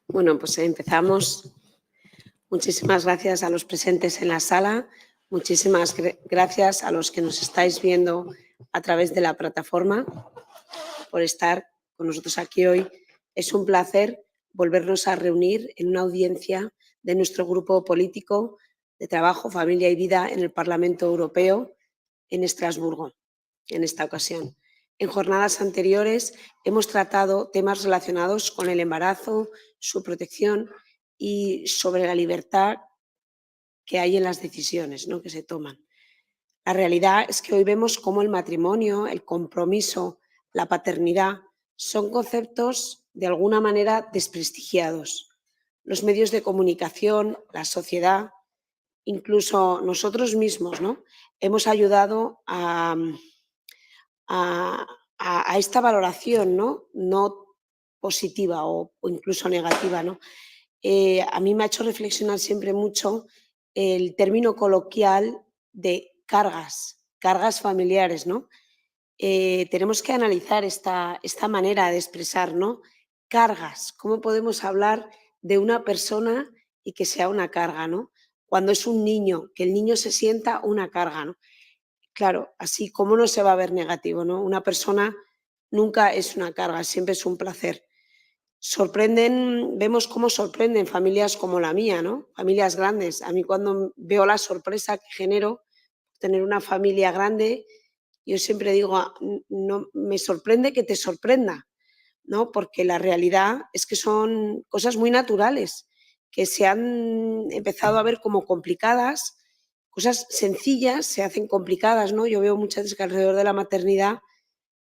Bueno, pues empezamos. Muchísimas gracias a los presentes en la sala, muchísimas gracias a los que nos estáis viendo a través de la plataforma por estar con nosotros aquí hoy. Es un placer volvernos a reunir en una audiencia de nuestro grupo político de trabajo, Familia y Vida en el Parlamento Europeo en Estrasburgo, en esta ocasión. En jornadas anteriores hemos tratado temas relacionados con el embarazo, su protección y sobre la libertad que hay en las decisiones, ¿no?, que se toman. La realidad es que hoy vemos cómo el matrimonio, el compromiso, la paternidad son conceptos de alguna manera desprestigiados. Los medios de comunicación, la sociedad, incluso nosotros mismos, ¿no?, hemos ayudado a esta valoración, no positiva o incluso negativa, ¿no? A mí me ha hecho reflexionar siempre mucho el término coloquial de cargas familiares, ¿no? Tenemos que analizar esta manera de expresar, ¿no? Cargas, ¿cómo podemos hablar de una persona y que sea una carga, ¿no? Cuando es un niño, que el niño se sienta una carga, ¿no? Claro, así, ¿cómo no se va a ver negativo, no? Una persona nunca es una carga, siempre es un placer. Vemos cómo sorprenden familias como la mía, ¿no? Familias grandes. A mí, cuando veo la sorpresa que genero tener una familia grande, yo siempre digo, no, me sorprende que te sorprenda, ¿no? Porque la realidad es que son cosas muy naturales, que se han empezado a ver como complicadas, cosas sencillas se hacen complicadas, ¿no? Yo veo muchas veces que alrededor de la maternidad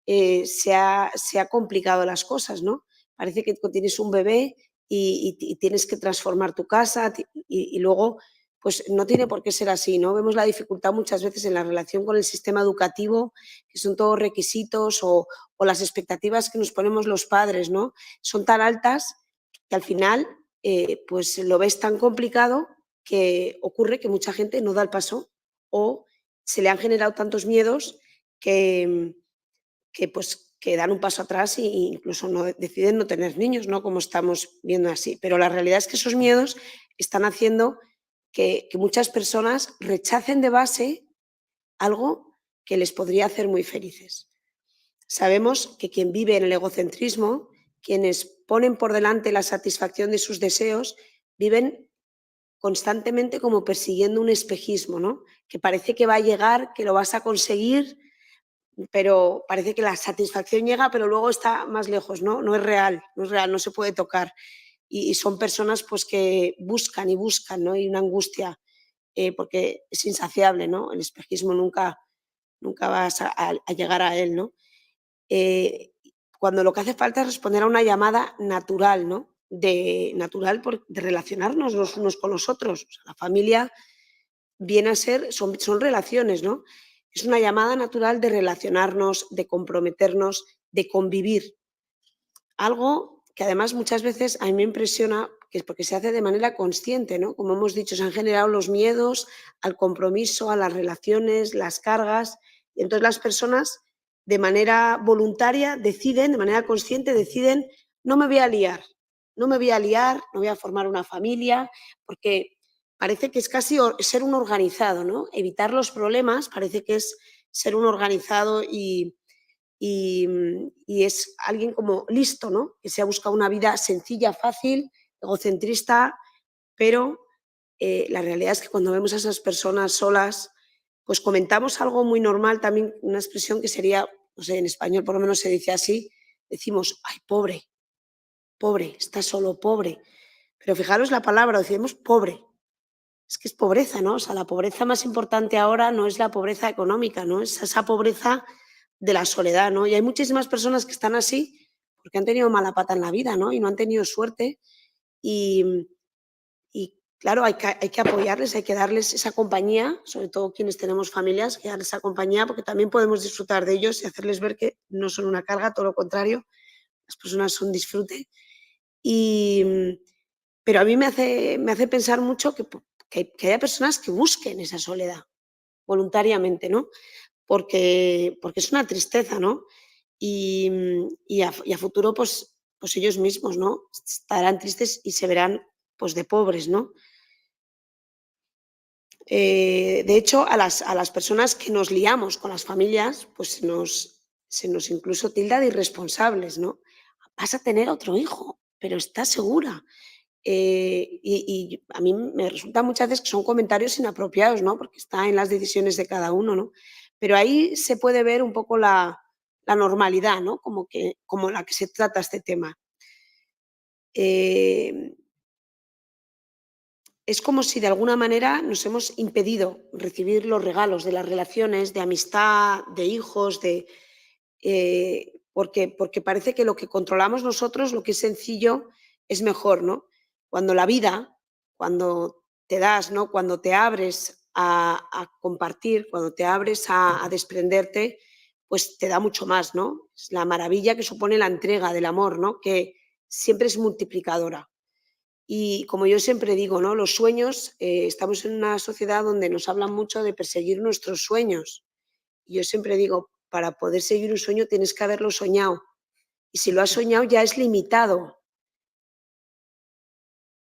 se ha complicado las cosas, ¿no? Parece que tienes un bebé y tienes que transformar tu casa y luego pues no tiene por qué ser así, ¿no? Vemos la dificultad muchas veces en la relación con el sistema educativo, que son todos requisitos o las expectativas que nos ponemos los padres, ¿no? Son tan altas que al final pues lo ves tan complicado que ocurre que mucha gente no da el paso o se le han generado tantos miedos que dan un paso atrás e incluso deciden no tener niños, ¿no?, como estamos viendo así. Pero la realidad es que esos miedos están haciendo que muchas personas rechacen de base algo que les podría hacer muy felices. Sabemos que quien vive en el egocentrismo, quienes ponen por delante la satisfacción de sus deseos, viven constantemente como persiguiendo un espejismo, ¿no?, que parece que va a llegar, que lo vas a conseguir, pero parece que la satisfacción llega, pero luego está más lejos, ¿no? No es real, no se puede tocar. Y son personas pues que buscan y buscan, ¿no? Y una angustia, porque es insaciable, ¿no? El espejismo nunca vas a llegar a él, ¿no? Cuando lo que hace falta es responder a una llamada natural, ¿no? De relacionarnos los unos con los otros. O sea, la familia viene a ser, son relaciones, ¿no? Es una llamada natural de relacionarnos, de comprometernos, de convivir. Algo que además muchas veces a mí me impresiona, que es porque se hace de manera consciente, ¿no? Como hemos dicho, se han generado los miedos al compromiso, a las relaciones, las cargas, y entonces las personas de manera voluntaria deciden, de manera consciente deciden, no me voy a liar, no voy a formar una familia, porque parece que es casi ser un organizado, ¿no? Evitar los problemas parece que es ser un organizado y es alguien como listo, ¿no?, que se ha buscado una vida sencilla, fácil, egocentrista, pero la realidad es que cuando vemos a esas personas solas, pues comentamos algo muy normal también, una expresión que sería, no sé, en español por lo menos se dice así, decimos, ay, pobre, está solo, pobre. Pero fijaros la palabra, decimos pobre. Es que es pobreza, ¿no? O sea, la pobreza más importante ahora no es la pobreza económica, ¿no? Es esa pobreza de la soledad, ¿no? Y hay muchísimas personas que están así porque han tenido mala pata en la vida, ¿no? Y no han tenido suerte y claro, hay que apoyarles, hay que darles esa compañía, sobre todo quienes tenemos familias, hay que darles esa compañía porque también podemos disfrutar de ellos y hacerles ver que no son una carga, todo lo contrario, las personas son disfrute. Pero a mí me hace pensar mucho que haya personas que busquen esa soledad voluntariamente, ¿no? Porque es una tristeza, ¿no? Y a futuro, pues pues ellos mismos, ¿no? Estarán tristes y se verán, pues, de pobres, ¿no? De hecho, a las personas que nos liamos con las familias, pues se nos incluso tilda de irresponsables, ¿no? Vas a tener otro hijo, pero ¿estás segura? Y a mí me resulta muchas veces que son comentarios inapropiados, ¿no? Porque está en las decisiones de cada uno, ¿no? Pero ahí se puede ver un poco la normalidad, ¿no? Como la que se trata este tema. Eh, es como si de alguna manera nos hemos impedido recibir los regalos de las relaciones, de amistad, de hijos, porque parece que lo que controlamos nosotros, lo que es sencillo, es mejor, ¿no? Cuando la vida, cuando te das, ¿no? Cuando te abres a compartir, cuando te abres a desprenderte, pues te da mucho más, ¿no? Es la maravilla que supone la entrega del amor, ¿no? Que siempre es multiplicadora. Y como yo siempre digo, ¿no? Los sueños, estamos en una sociedad donde nos hablan mucho de perseguir nuestros sueños. Y yo siempre digo, para poder seguir un sueño tienes que haberlo soñado. Y si lo has soñado ya es limitado.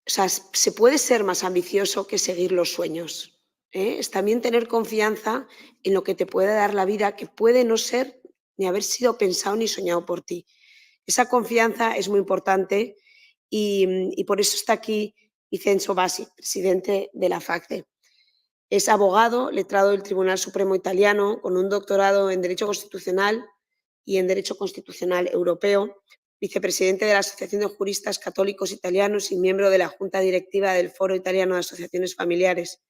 O sea, se puede ser más ambicioso que seguir los sueños, ¿eh? Es también tener confianza en lo que te puede dar la vida, que puede no ser ni haber sido pensado ni soñado por ti. Esa confianza es muy importante y por eso está aquí Vincenzo Bassi, presidente de la FACCE. Es abogado, letrado del Tribunal Supremo Italiano, con un doctorado en Derecho Constitucional y en Derecho Constitucional Europeo, vicepresidente de la Asociación de Juristas Católicos Italianos y miembro de la Junta Directiva del Foro Italiano de Asociaciones Familiares.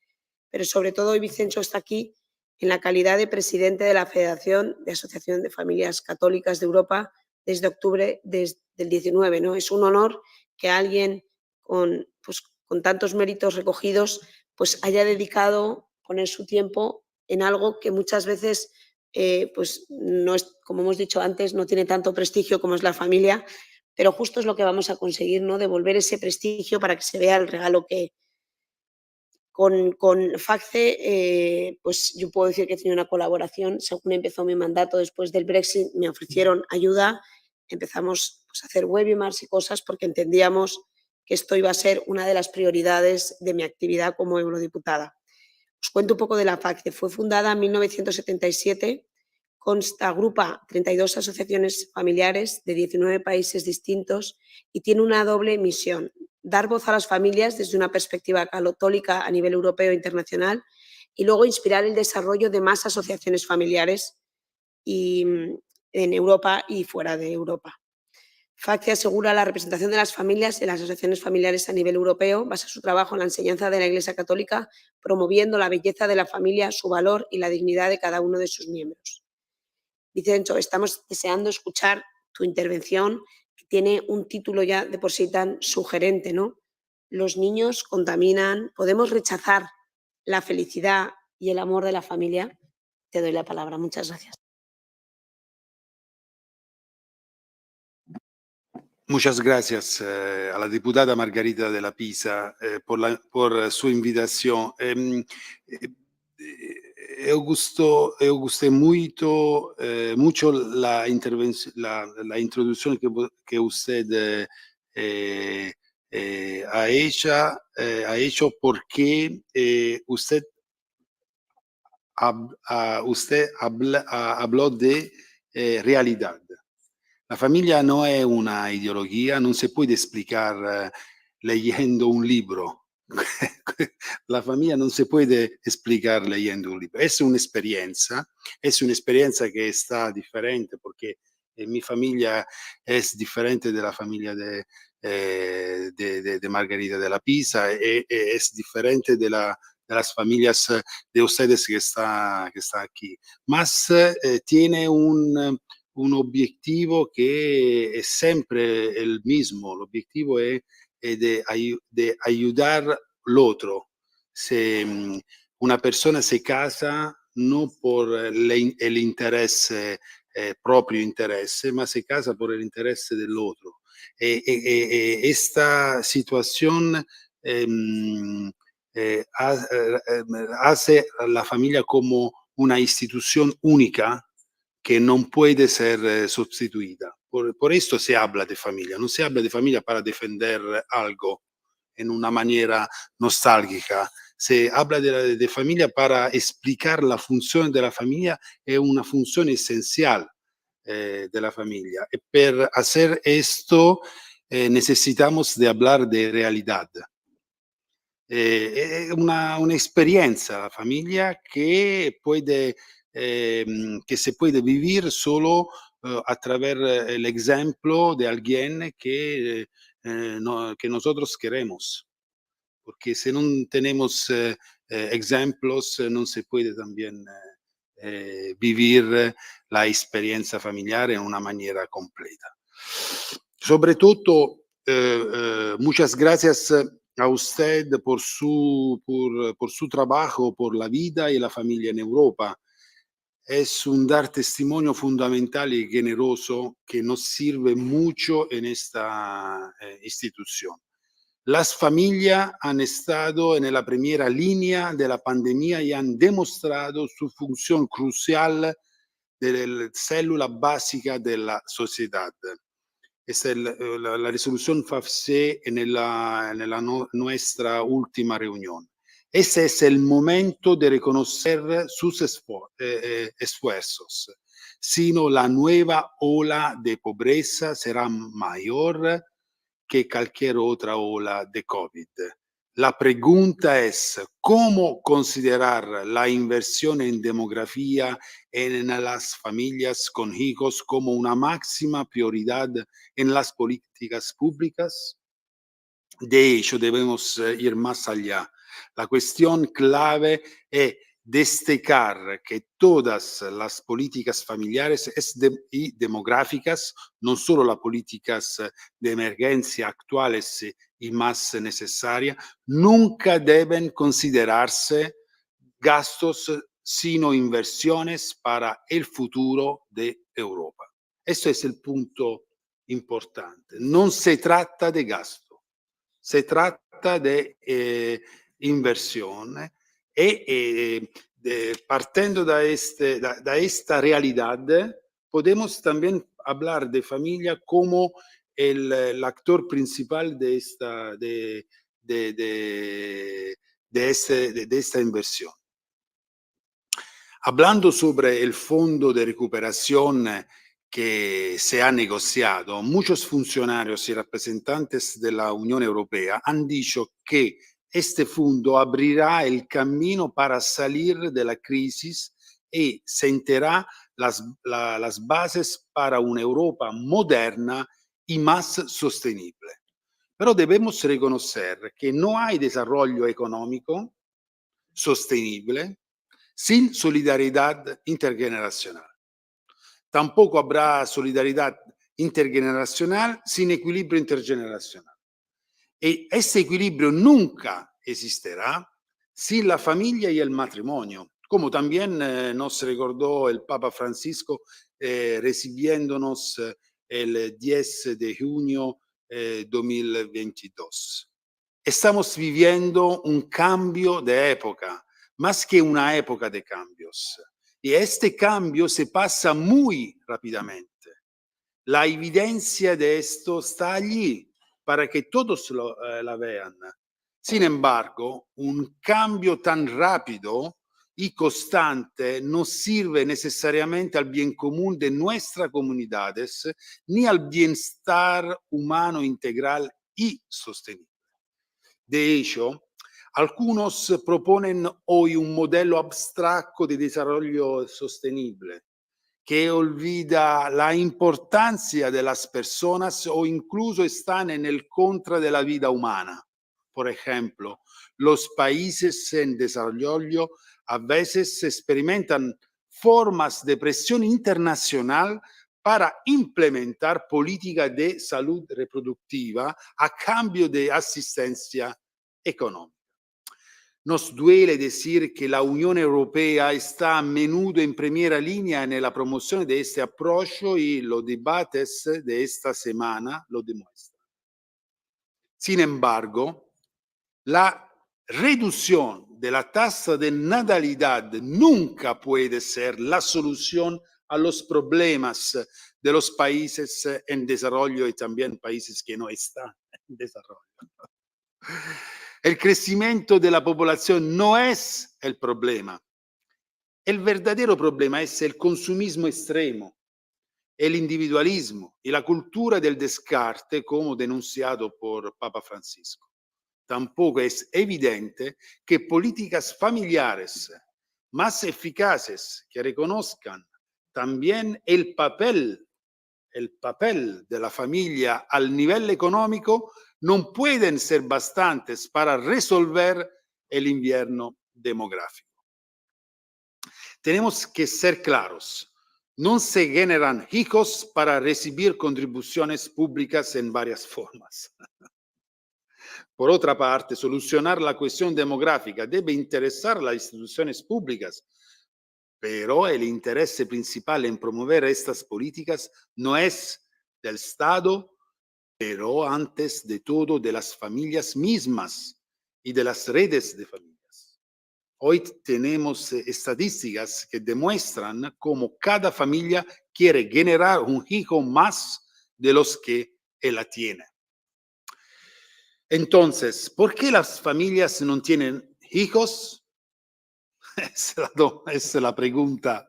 Pero sobre todo hoy Vincenzo está aquí en la calidad de presidente de la Federación de Asociación de Familias Católicas de Europa desde octubre del 19, ¿no? Es un honor que alguien con tantos méritos recogidos pues haya dedicado poner su tiempo en algo que muchas veces pues no es, como hemos dicho antes, no tiene tanto prestigio como es la familia, pero justo es lo que vamos a conseguir, ¿no? Devolver ese prestigio para que se vea el regalo que con FACCE, pues yo puedo decir que he tenido una colaboración. Según empezó mi mandato después del Brexit, me ofrecieron ayuda, empezamos pues, a hacer webinars y cosas porque entendíamos que esto iba a ser una de las prioridades de mi actividad como eurodiputada. Os cuento un poco de la FACCE. Fue fundada en 1977, agrupa 32 asociaciones familiares de 19 países distintos y tiene una doble misión: dar voz a las familias desde una perspectiva católica a nivel europeo e internacional y luego inspirar el desarrollo de más asociaciones familiares en Europa y fuera de Europa. FACCE asegura la representación de las familias en las asociaciones familiares a nivel europeo, basa su trabajo en la enseñanza de la Iglesia Católica, promoviendo la belleza de la familia, su valor y la dignidad de cada uno de sus miembros. Vincenzo, estamos deseando escuchar tu intervención, que tiene un título ya de por sí tan sugerente, ¿no? Los niños contaminan. ¿Podemos rechazar la felicidad y el amor de la familia? Te doy la palabra. Muchas gracias. Muchas gracias a la diputada Margarita de la Pisa por su invitación. Eu gostei mucho la introducción que usted ha hecho porque usted habló de realidad. La familia no è una ideología, non si può spiegare leyendo un libro. La familia non si può spiegare leyendo un libro. Es un'esperienza che sta differente perché mi famiglia es differente della famiglia de Margarita de la Pisa e es differente de las familias de ustedes que está aquí. Mas tiene un objetivo que es sempre el mismo. El objetivo es de ayudar al otro. Una persona se casa no por el interés, proprio interés, ma se casa por el interés del otro. Esta situación hace a la familia como una institución única que no puede ser sustituida. Por esto se habla de familia. No se habla de familia para defender algo en una manera nostálgica. Se habla de familia para explicar la función de la familia, es una función esencial de la familia. Y per hacer esto necesitamos de hablar de realidad. È un'esperienza la famiglia que se puede vivir solo a través el ejemplo de alguien que nosotros queremos. Porque si no tenemos ejemplos, no se puede también vivir la experiencia familiar en una manera completa. Sobre todo, muchas gracias a usted por su trabajo, por la vida y la familia en Europa. Es un dar testimonio fundamental y generoso que nos sirve mucho en esta institución. Las familias han estado en la primera línea de la pandemia y han demostrado su función crucial de la célula básica de la sociedad. Esta es la resolución FAFSE nuestra última reunión. Ese es el momento de reconocer sus esfuerzos. Si no, la nueva ola de pobreza será mayor que cualquier otra ola de COVID. La pregunta es, ¿cómo considerar la inversión en demografía en las familias con hijos como una máxima prioridad en las políticas públicas? De hecho, debemos ir más allá. La cuestión clave es destacar que todas las políticas familiares y demográficas, no solo las políticas de emergencia actuales y más necesarias, nunca deben considerarse gastos, sino inversiones para el futuro de Europa. Esto es el punto importante. No se trata de gasto, se trata de inversión partiendo de esta realidad, podemos también hablar de familia como el actor principal de esta inversión. Hablando sobre el fondo de recuperación que se ha negociado, muchos funcionarios y representantes de la Unión Europea han dicho que este fondo abrirá el camino para salir de la crisis y sentará las bases para una Europa moderna y más sostenible. Pero debemos reconocer que no hay desarrollo económico sostenible sin solidaridad intergeneracional. Tampoco habrá solidaridad intergeneracional sin equilibrio intergeneracional. Y ese equilibrio nunca existirá sin la familia y el matrimonio, como también nos recordó el Papa Francisco recibiéndonos el 10 de junio 2022. Estamos viviendo un cambio de época, más que una época de cambios. Y este cambio se pasa muy rápidamente. La evidencia de esto está allí para que todos la vean. Sin embargo, un cambio tan rápido y constante no sirve necesariamente al bien común de nuestras comunidades ni al bienestar humano integral y sostenible. De hecho, algunos proponen hoy un modelo abstracto de desarrollo sostenible que olvida la importancia de las personas o incluso están en el contra de la vida humana. Por ejemplo, los países en desarrollo a veces experimentan formas de presión internacional para implementar políticas de salud reproductiva a cambio de asistencia económica. Nos duele decir que la Unión Europea está a menudo en primera línea en la promoción de este approach y los debates de esta semana lo demuestran. Sin embargo, la reducción de la tasa de natalidad nunca puede ser la solución a los problemas de los países en desarrollo y también países que no están en desarrollo. El crecimiento de la población no es el problema. El verdadero problema es el consumismo extremo, el individualismo y la cultura del descarte, como denunciado por Papa Francisco. Tampoco es evidente que políticas familiares más eficaces que reconozcan también el papel de la familia al nivel económico no pueden ser bastantes para resolver el invierno demográfico. Tenemos que ser claros. No se generan hijos para recibir contribuciones públicas en varias formas. Por otra parte, solucionar la cuestión demográfica debe interesar a las instituciones públicas, pero el interés principal en promover estas políticas no es del Estado, pero antes de todo de las familias mismas y de las redes de familias. Hoy tenemos estadísticas que demuestran cómo cada familia quiere generar un hijo más de los que ella tiene. Entonces, ¿por qué las familias no tienen hijos? Es la pregunta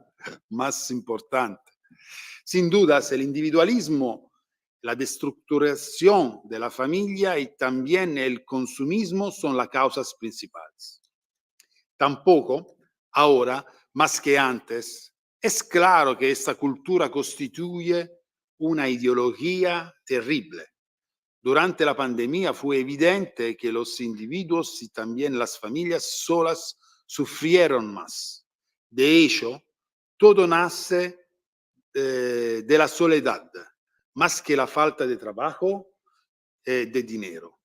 más importante. Sin dudas, el individualismo, la destructuración de la familia y también el consumismo son las causas principales. Tampoco, ahora, más que antes, es claro que esta cultura constituye una ideología terrible. Durante la pandemia fue evidente que los individuos y también las familias solas sufrieron más. De hecho, todo nace de la soledad, más que la falta de trabajo, de dinero.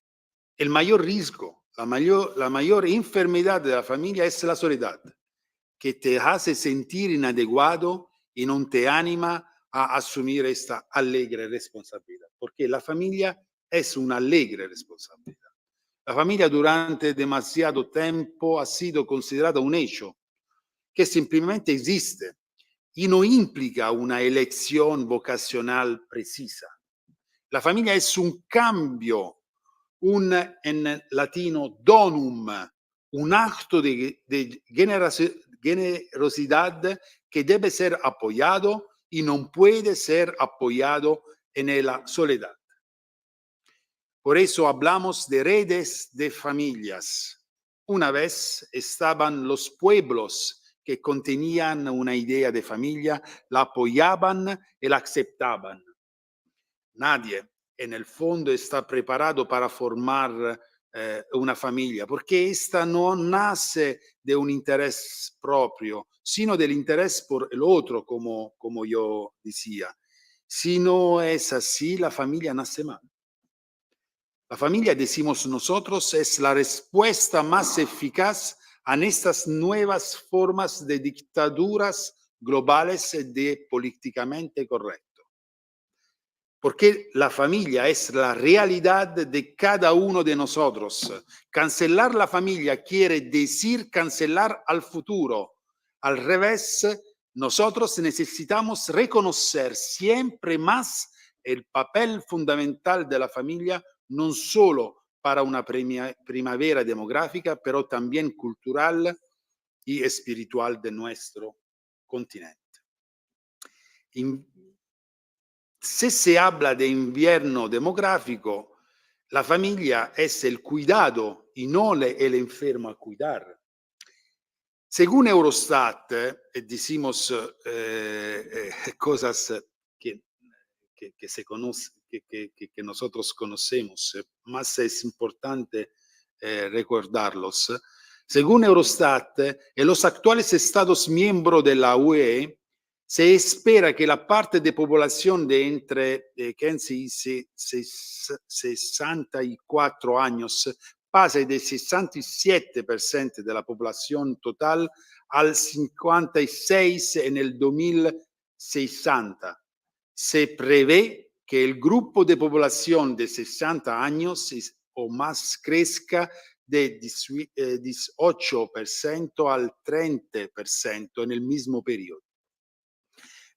El mayor riesgo, la mayor enfermedad de la familia es la soledad, que te hace sentir inadecuado y no te anima a asumir esta alegre responsabilidad, porque la familia es una alegre responsabilidad. La familia durante demasiado tiempo ha sido considerada un hecho que simplemente existe y no implica una elección vocacional precisa. La familia es un cambio, en latino donum, un acto de generosidad que debe ser apoyado y no puede ser apoyado en la soledad. Por eso hablamos de redes de familias. Una vez estaban los pueblos que contenían una idea de familia, la apoyaban y la aceptaban. Nadie en el fondo está preparado para formar una familia, porque esta no nace de un interés propio, sino del interés por el otro, como yo decía. Si no es así, la familia nace mal. La familia, decimos nosotros, es la respuesta más eficaz a estas nuevas formas de dictaduras globales de políticamente correcto. Porque la familia es la realidad de cada uno de nosotros. Cancelar la familia quiere decir cancelar al futuro. Al revés, nosotros necesitamos reconocer siempre más el papel fundamental de la familia, no solo para una primavera demográfica, pero también cultural y espiritual de nuestro continente. Si se habla de invierno demográfico, la familia es el cuidado y no el enfermo a cuidar. Según Eurostat, decimos cosas que nosotros conocemos, más es importante recordarlos. Según Eurostat, en los actuales Estados miembros de la UE, se espera que la parte de población de entre 15 y 64 años pase del 67% de la población total al 56% en el 2060. Se prevé que el grupo de población de 60 años o más crezca de 18% al 30% en el mismo periodo.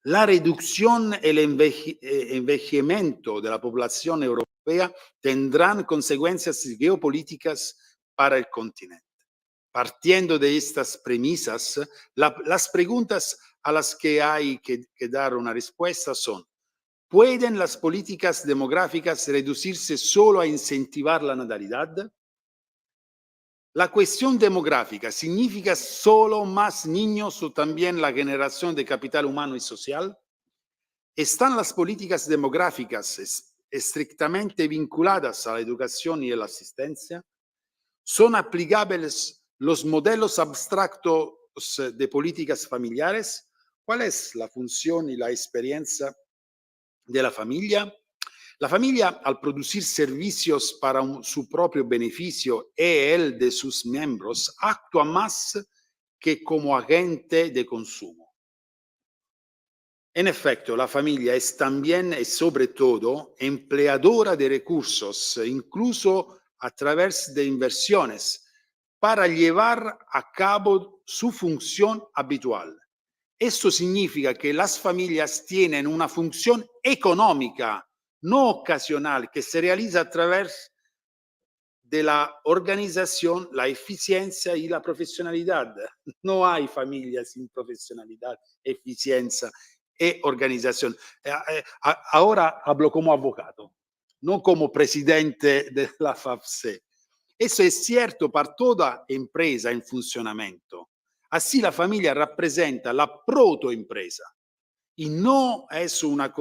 La reducción y el envejecimiento de la población europea tendrán consecuencias geopolíticas para el continente. Partiendo de estas premisas, las preguntas a las que hay que dar una respuesta son: ¿pueden las políticas demográficas reducirse solo a incentivar la natalidad? ¿La cuestión demográfica significa solo más niños o también la generación de capital humano y social? ¿Están las políticas demográficas estrictamente vinculadas a la educación y a la asistencia? ¿Son aplicables los modelos abstractos de políticas familiares? ¿Cuál es la función y la experiencia de la familia? La familia, al producir servicios para su propio beneficio y el de sus miembros, actúa más que como agente de consumo. En efecto, la familia es también y sobre todo empleadora de recursos, incluso a través de inversiones, para llevar a cabo su función habitual. Esto significa que las familias tienen una función económica, no ocasional, que se realiza a través de la organización, la eficiencia y la profesionalidad. No hay familia sin profesionalidad, eficiencia y organización. Ahora hablo como abogado, no como presidente de la FAFC. Eso es cierto para toda empresa en funcionamiento. Así la familia representa la protoempresa. Y no es una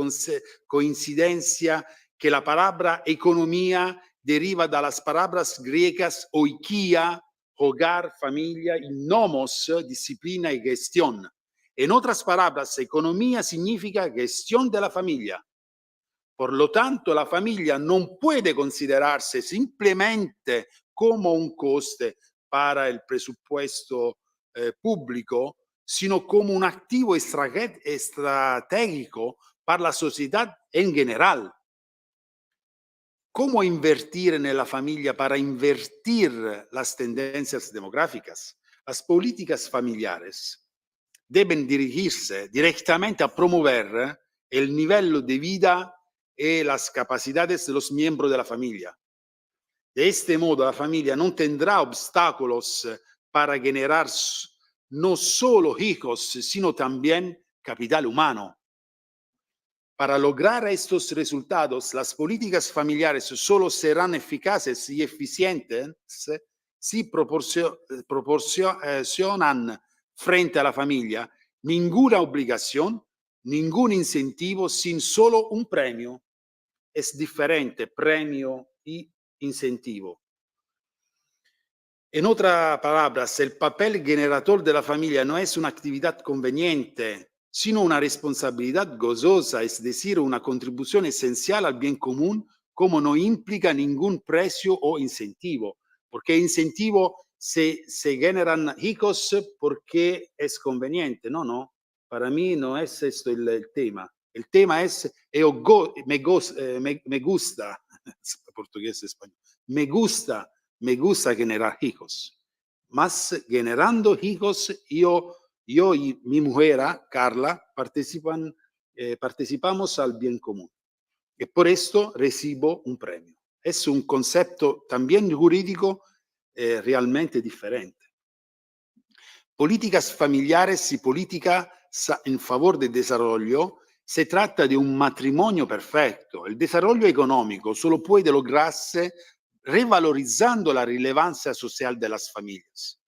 coincidencia que la palabra economía deriva de las palabras griegas oikia, hogar, familia, y nomos, disciplina y gestión. En otras palabras, economía significa gestión de la familia. Por lo tanto, la familia no puede considerarse simplemente como un coste para el presupuesto público, sino como un activo estratégico para la sociedad en general. ¿Cómo invertir en la familia para invertir las tendencias demográficas? Las políticas familiares deben dirigirse directamente a promover el nivel de vida y las capacidades de los miembros de la familia. De este modo, la familia no tendrá obstáculos para generar no solo hijos, sino también capital humano. Para lograr estos resultados, las políticas familiares solo serán eficaces y eficientes si proporcionan frente a la familia ninguna obligación, ningún incentivo, sin solo un premio. Es diferente premio y incentivo. En otras palabras, el papel generador de la familia no es una actividad conveniente, sino una responsabilidad gozosa, es decir, una contribución esencial al bien común, como no implica ningún precio o incentivo, porque incentivo se generan hijos porque es conveniente. No, no, para mí no es esto el tema. El tema es, me gusta, portugués, español, me gusta generar hijos. Más generando hijos, yo y mi mujer, Carla, participamos al bien común. Y por esto recibo un premio. Es un concepto también jurídico realmente diferente. Políticas familiares y política en favor del desarrollo se trata de un matrimonio perfecto. El desarrollo económico solo puede lograrse revalorizando la relevancia social de las familias.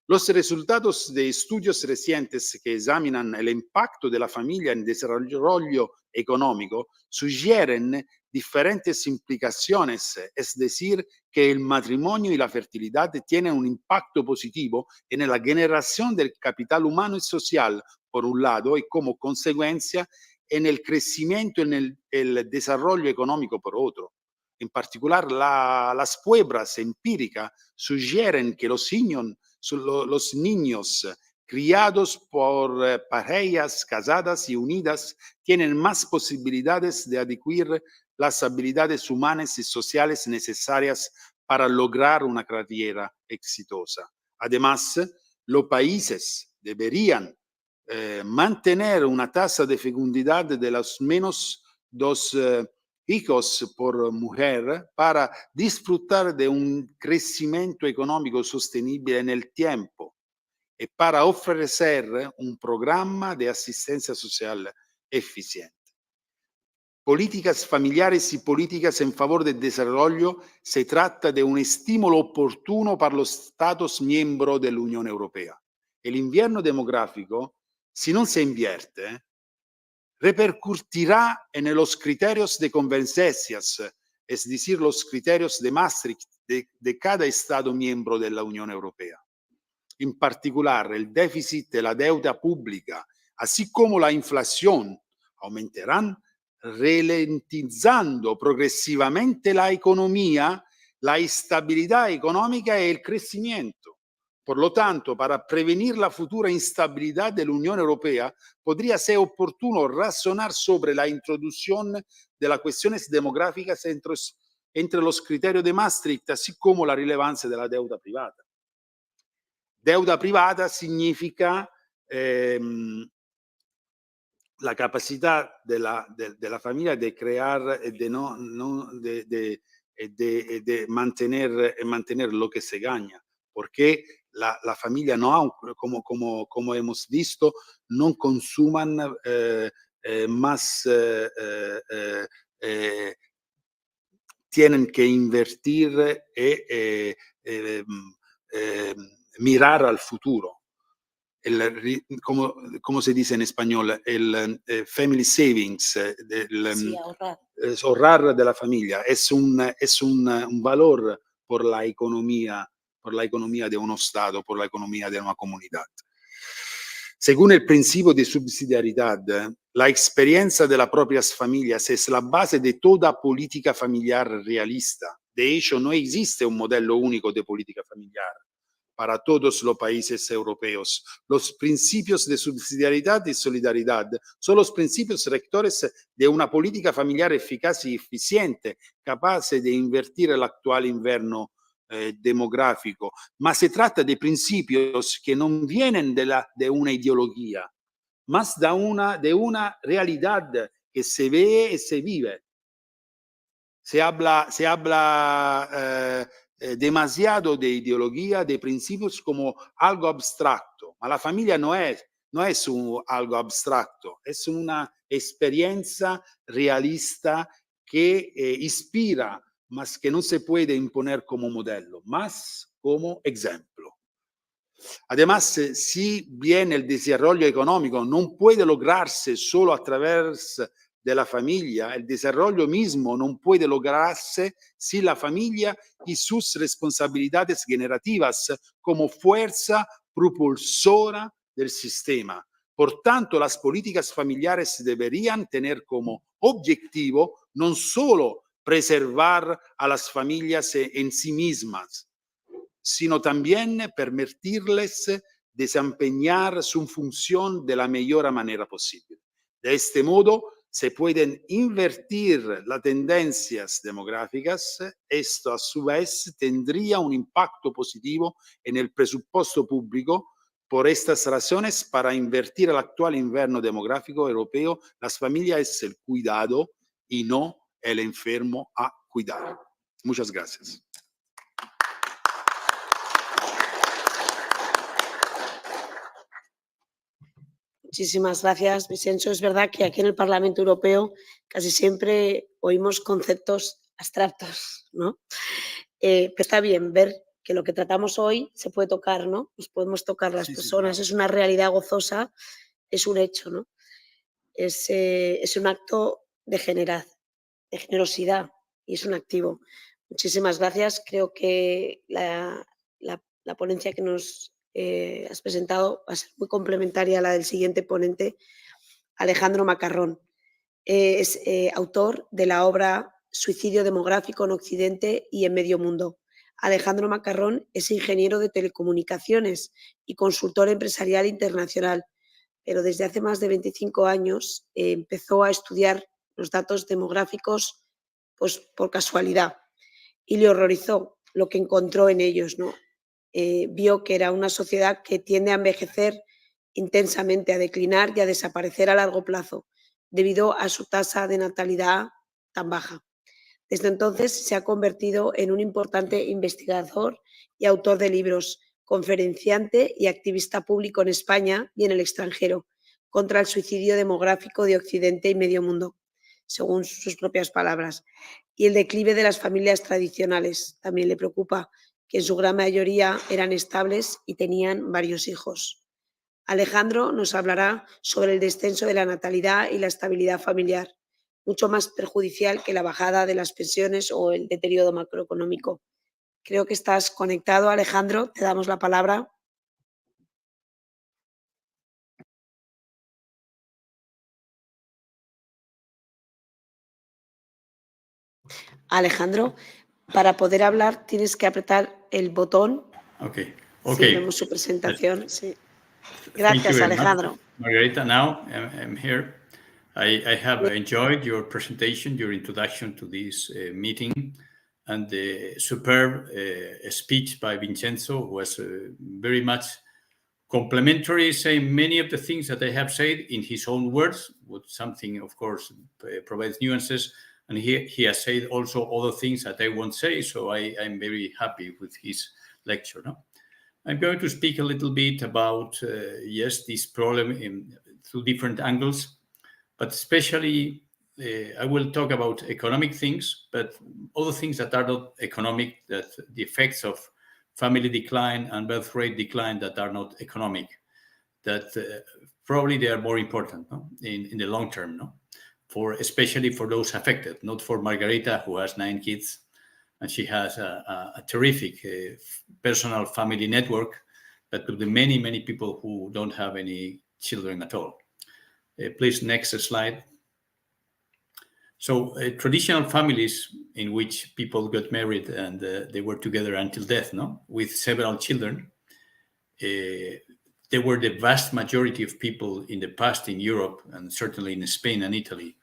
Los resultados de estudios recientes que examinan el impacto de la familia en el desarrollo económico sugieren diferentes implicaciones, es decir, que el matrimonio y la fertilidad tienen un impacto positivo en la generación del capital humano y social, por un lado, y como consecuencia en el crecimiento y en el desarrollo económico, por otro. En particular, las pruebas empíricas sugieren que los niños criados por parejas casadas y unidas tienen más posibilidades de adquirir las habilidades humanas y sociales necesarias para lograr una carrera exitosa. Además, los países deberían mantener una tasa de fecundidad de los menos 2 hijos por mujer para disfrutar de un crecimiento económico sostenible en el tiempo y para ofrecer un programa de asistencia social eficiente. Políticas familiares y políticas en favor del desarrollo se trata de un estímulo oportuno para los Estados miembros de la Unión Europea. El invierno demográfico, si no se invierte, repercutirá en los criterios de convergencia, es decir, los criterios de Maastricht de cada Estado miembro de la Unión Europea. En particular, el déficit de la deuda pública, así como la inflación, aumentarán, ralentizando progresivamente la economía, la estabilidad económica y el crecimiento. Por lo tanto, para prevenir la futura instabilidad de la Unión Europea, podría ser oportuno razonar sobre la introducción de las cuestiones demográficas entre los criterios de Maastricht, así como la relevancia de la deuda privada. Deuda privata significa la capacidad de la familia de crear, de mantener lo que se gana, porque la familia no, como hemos visto, no consuman más, tienen que invertir y mirar al futuro. ¿Cómo se dice en español? El family savings, Sí, ahorrar. es ahorrar de la familia, es un valor por la economía de un Estado, por la economía de una comunidad. Según el principio de subsidiariedad, la experiencia de las propias familias es la base de toda política familiar realista. De hecho, no existe un modelo único de política familiar para todos los países europeos. Los principios de subsidiariedad y solidaridad son los principios rectores de una política familiar eficaz y eficiente, capaz de invertir el actual invierno demográfico. Mas se trata de principios que no vienen de una ideología, más de una realidad que se ve y se vive. Se habla demasiado de ideología, de principios como algo abstracto, ma la familia no es algo abstracto, es una experiencia realista que inspira, mas que no se puede imponer como modelo, más como ejemplo. Además, si bien el desarrollo económico no puede lograrse solo a través de la familia, el desarrollo mismo no puede lograrse si la familia y sus responsabilidades generativas como fuerza propulsora del sistema. Por tanto, las políticas familiares deberían tener como objetivo no solo preservar a las familias en sí mismas, sino también permitirles desempeñar su función de la mejor manera posible. De este modo, se pueden invertir las tendencias demográficas. Esto, a su vez, tendría un impacto positivo en el presupuesto público. Por estas razones, para invertir el actual invierno demográfico europeo, las familias es el cuidado y no el enfermo a cuidar. Muchas gracias. Muchísimas gracias, Vicenzo. Es verdad que aquí en el Parlamento Europeo casi siempre oímos conceptos abstractos, ¿no? Pero está bien ver que lo que tratamos hoy se puede tocar, ¿no? Nos podemos tocar las personas, claro. Es una realidad gozosa, es un hecho, ¿no? Es un acto de generosidad y es un activo. Muchísimas gracias. Creo que la ponencia que nos has presentado va a ser muy complementaria a la del siguiente ponente, Alejandro Macarrón. Es autor de la obra Suicidio demográfico en Occidente y en Medio Mundo. Alejandro Macarrón es ingeniero de telecomunicaciones y consultor empresarial internacional, pero desde hace más de 25 años empezó a estudiar los datos demográficos pues, por casualidad y le horrorizó lo que encontró en ellos, ¿no? Vio que era una sociedad que tiende a envejecer intensamente a declinar y a desaparecer a largo plazo, debido a su tasa de natalidad tan baja. Desde entonces se ha convertido en un importante investigador y autor de libros, conferenciante y activista público en España y en el extranjero contra el suicidio demográfico de Occidente y medio mundo, según sus propias palabras. Y el declive de las familias tradicionales también le preocupa, que en su gran mayoría eran estables y tenían varios hijos. Alejandro nos hablará sobre el descenso de la natalidad y la estabilidad familiar, mucho más perjudicial que la bajada de las pensiones o el deterioro macroeconómico. Creo que estás conectado, Alejandro. Te damos la palabra. Alejandro, para poder hablar tienes que apretar el botón. Okay. Sí, vemos su presentación. Sí. Gracias, Alejandro. Much, Margarita, now I'm here. I have enjoyed your presentation, your introduction to this meeting, and the superb speech by Vincenzo was very much complementary, saying many of the things that I have said in his own words, with something, of course, provides nuances, and he has said also other things that I won't say, so I'm very happy with his lecture. No? I'm going to speak a little bit about, yes, this problem through different angles, but especially I will talk about economic things, but other things that are not economic, that the effects of family decline and birth rate decline that are not economic, that probably they are more important, no? in the long term, no? Especially for those affected, not for Margarita, who has 9 kids, and she has a terrific personal family network, but to the many, many people who don't have any children at all. Please, next slide. So traditional families in which people got married and they were together until death, no, with several children, they were the vast majority of people in the past in Europe, and certainly in Spain and Italy,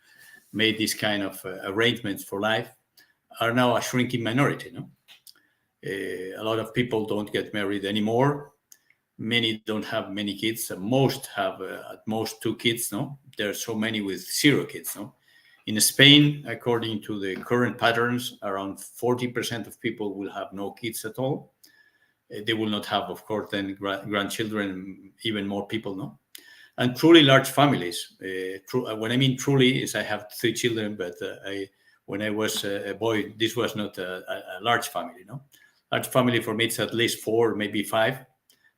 made this kind of arrangements for life, are now a shrinking minority. No? A lot of people don't get married anymore. Many don't have many kids. Most have at most 2 kids. No, there are so many with 0 kids. No, in Spain, according to the current patterns, around 40% of people will have no kids at all. They will not have, of course, then grandchildren, even more people. No, and truly large families. When I mean truly, is I have 3 children, but when I was a boy, this was not a large family. No, large family for me it's at least 4, maybe 5.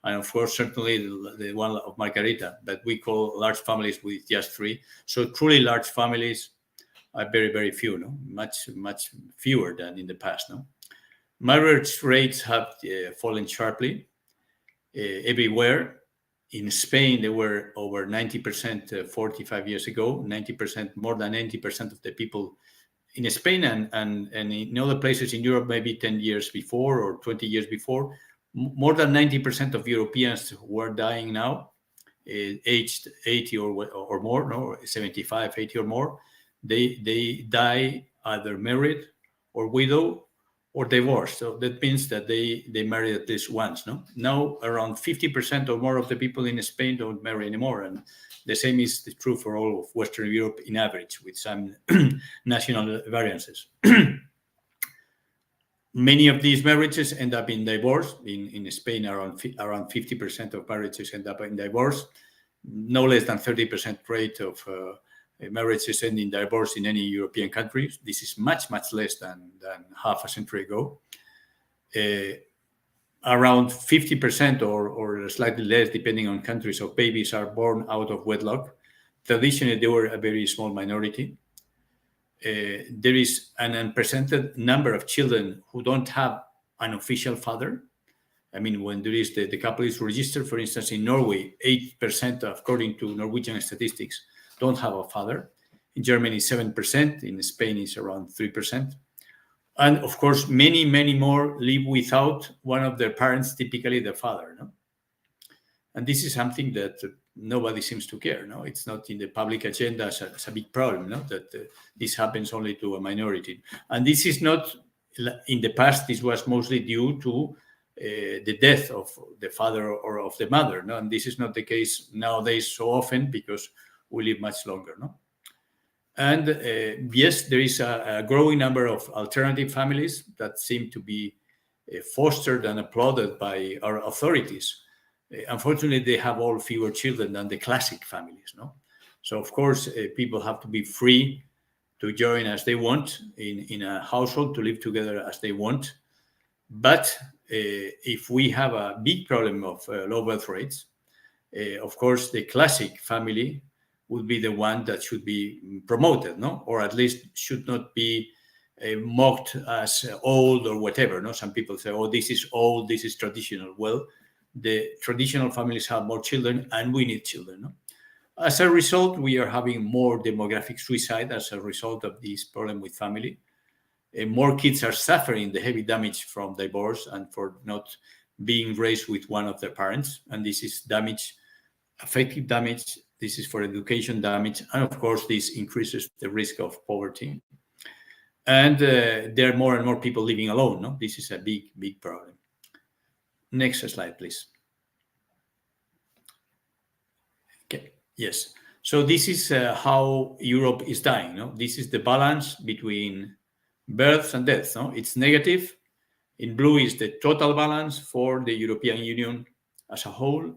And of course, certainly the one of Margarita, but we call large families with just 3. So truly large families are very, very few, no? Much fewer than in the past. No, marriage rates have fallen sharply everywhere. In Spain, they were over 90% 45 years ago. 90%, more than 90% of the people in Spain and in other places in Europe, maybe 10 years before or 20 years before. More than 90% of Europeans who are dying now, aged 80 or more, no, 75, 80 or more, they die either married or widow or divorced. So that means that they married at least once. No, now around 50% or more of the people in Spain don't marry anymore, and the same is true for all of Western Europe in average, with some national variances. Many of these marriages end up in divorce. In Spain, around 50% of marriages end up in divorce. No less than 30% rate of marriages end in divorce in any European country. This is much less than half a century ago. Around 50% or slightly less, depending on countries, of babies are born out of wedlock. Traditionally, they were a very small minority. There is an unprecedented number of children who don't have an official father. I mean, when there is the couple is registered, for instance, in Norway, 8%, according to Norwegian statistics, don't have a father. In Germany, 7%. In Spain, it's around 3%. And of course, many more live without one of their parents, typically the father. No? And this is something that nobody seems to care. No, it's not in the public agenda as a big problem. No, that this happens only to a minority. And this is not in the past. This was mostly due to the death of the father or of the mother. No? And this is not the case nowadays so often because we live much longer. No? And yes, there is a growing number of alternative families that seem to be fostered and applauded by our authorities. Unfortunately, they have all fewer children than the classic families. No? So, of course, people have to be free to join as they want in a household, to live together as they want. But if we have a big problem of low birth rates, of course, the classic family would be the one that should be promoted, no? Or at least should not be mocked as old or whatever. No, some people say, "Oh, this is old. This is traditional." Well, the traditional families have more children, and we need children. No? As a result, we are having more demographic suicide as a result of this problem with family. More kids are suffering the heavy damage from divorce and for not being raised with one of their parents. And this is damage, affective damage. This is for education damage. And of course, this increases the risk of poverty. And there are more and more people living alone. No? This is a big, big problem. Next slide, please. Okay, yes. So this is how Europe is dying. No? This is the balance between births and deaths. No? It's negative. In blue is the total balance for the European Union as a whole.